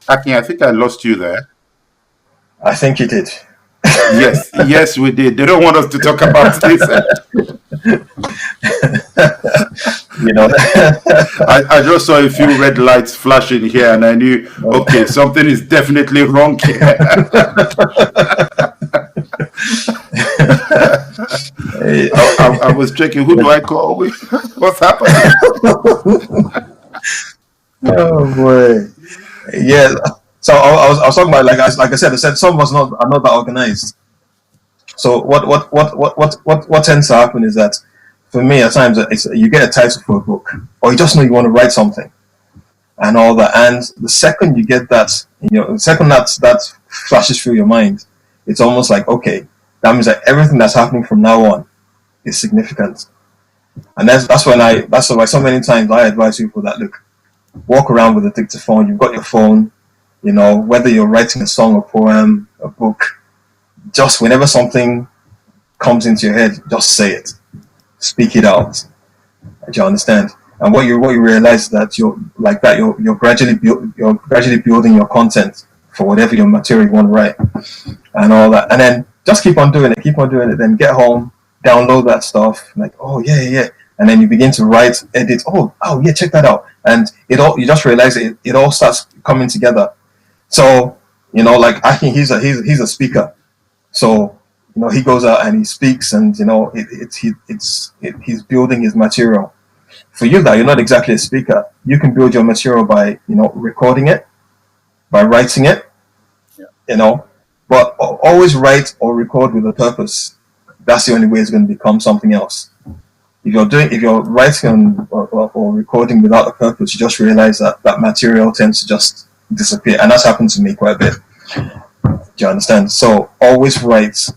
Akin, I think I lost you there. I think you did. Yes, yes, we did. They don't want us to talk about this. You know. I just saw a few red lights flashing here, and I knew, okay, something is definitely wrong here. I was checking, who do I call? What's happening? Oh boy. Yeah. So I was talking about, like I said some of us are not that organized. So what tends to happen is that, for me, at times it's you get a title for a book, or you just know you want to write something and all that. And the second you get that, the second that flashes through your mind, it's almost like, okay, that means that everything that's happening from now on is significant. And that's why so many times I advise people that, look, walk around with a dictaphone. You've got your phone. Whether you're writing a song, a poem, a book, just whenever something comes into your head, just say it, speak it out. Do you understand? And what you realize is that you're gradually building your content for whatever your material you want to write and all that. And then just keep on doing it. Then get home, download that stuff. Like, oh yeah, yeah, yeah. And then you begin to write, edit. Oh yeah, check that out. And you just realize it all starts coming together. So, like I think he's a speaker. So, he goes out and he speaks, and he's building his material. For you, that you're not exactly a speaker, you can build your material by recording it, by writing it, you know. But always write or record with a purpose. That's the only way it's going to become something else. If you're writing or recording without a purpose, you just realize that that material tends to just disappear, and that's happened to me quite a bit. Do you understand? So always write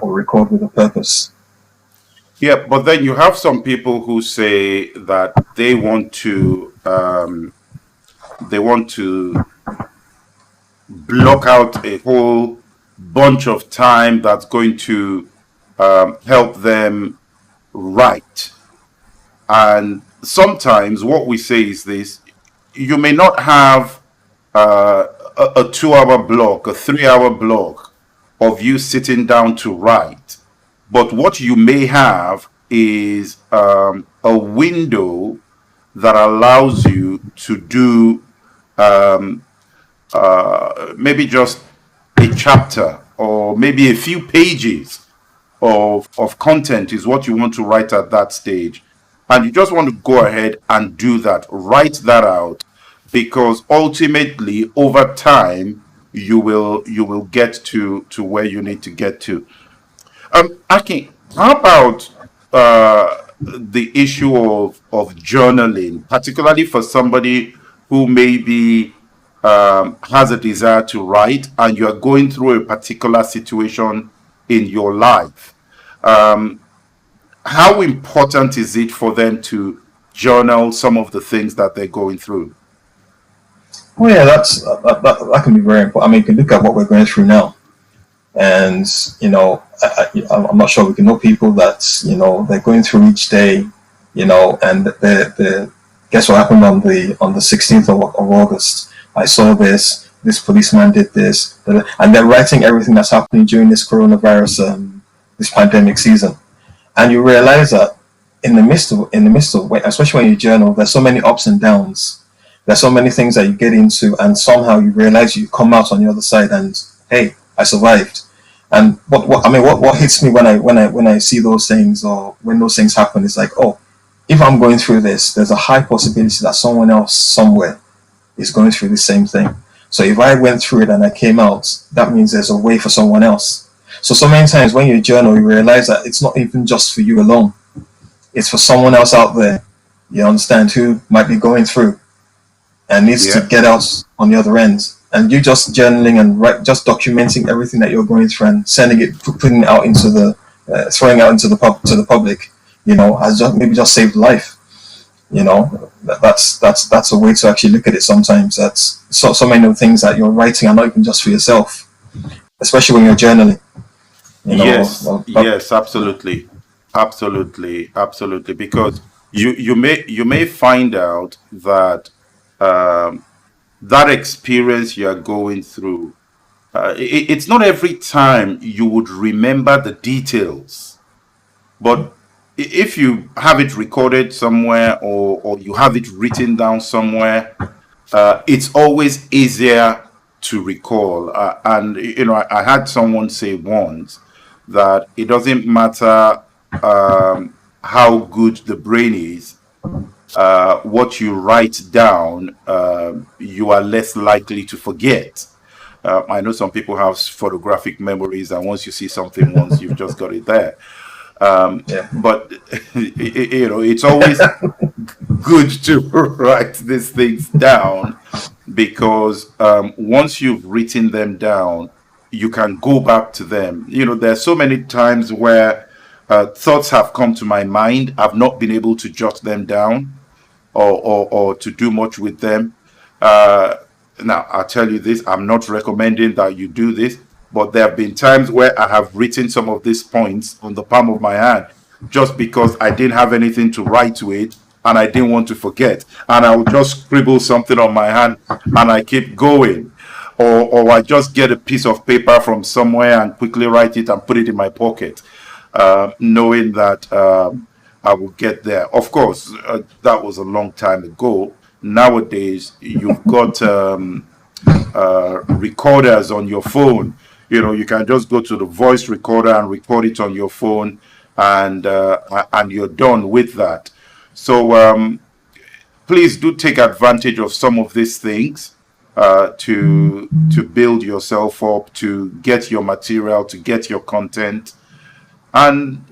or record with a purpose. Yeah, but then you have some people who say that they want to block out a whole bunch of time that's going to help them write. And sometimes what we say is this: you may not have a 2 hour block, a 3 hour block of you sitting down to write. But what you may have is a window that allows you to do maybe just a chapter or maybe a few pages of content is what you want to write at that stage. And you just want to go ahead and do that, write that out, because ultimately over time you will get to where you need to get to. Aki, how about the issue of journaling, particularly for somebody who maybe has a desire to write and you are going through a particular situation in your life? How important is it for them to journal some of the things that they're going through? Oh yeah, that can be very important. I mean, you can look at what we're going through now, and I'm not sure, we can know people that they're going through each day, and the guess what happened on the 16th of August. I saw this policeman did this, and they're writing everything that's happening during this coronavirus, this pandemic season. And you realize that in the midst of especially when you journal, there's so many ups and downs. There's so many things that you get into, and somehow you realize you come out on the other side, and hey, I survived. And what hits me when I see those things, or when those things happen, is like, oh, if I'm going through this, there's a high possibility that someone else somewhere is going through the same thing. So if I went through it and I came out, that means there's a way for someone else. So many times when you journal, you realize that it's not even just for you alone. It's for someone else out there, you understand, who might be going through and needs to Yeah. get out on the other end. And you just journaling and just documenting everything that you're going through and sending it, putting it out into throwing out into to the public, has maybe just saved life. That's a way to actually look at it. Sometimes that's so many of the things that you're writing are not even just for yourself, especially when you're journaling. Yes, yes, absolutely, absolutely, absolutely. Because you may find out that um, that experience you are going through, it's not every time you would remember the details, but if you have it recorded somewhere, or you have it written down somewhere, it's always easier to recall. And I had someone say once that it doesn't matter how good the brain is, what you write down, you are less likely to forget. I know some people have photographic memories, and once you see something once, you've just got it there. Yeah. But it's always good to write these things down, because once you've written them down, you can go back to them. There's so many times where thoughts have come to my mind. I've not been able to jot them down, or to do much with them. Uh, Now, I'll tell you this, I'm not recommending that you do this, but there have been times where I have written some of these points on the palm of my hand just because I didn't have anything to write to it and I didn't want to forget. And I would just scribble something on my hand and I keep going. Or I just get a piece of paper from somewhere and quickly write it and put it in my pocket, knowing that I will get there. Of course, that was a long time ago. Nowadays, you've got recorders on your phone. You can just go to the voice recorder and record it on your phone, and you're done with that. So please do take advantage of some of these things, to build yourself up, to get your material, to get your content. And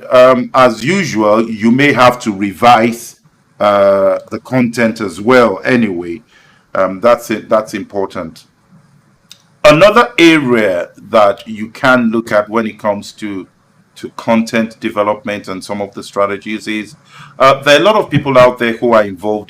as usual, you may have to revise the content as well. Anyway, that's it. That's important. Another area that you can look at when it comes to content development and some of the strategies is, there are a lot of people out there who are involved in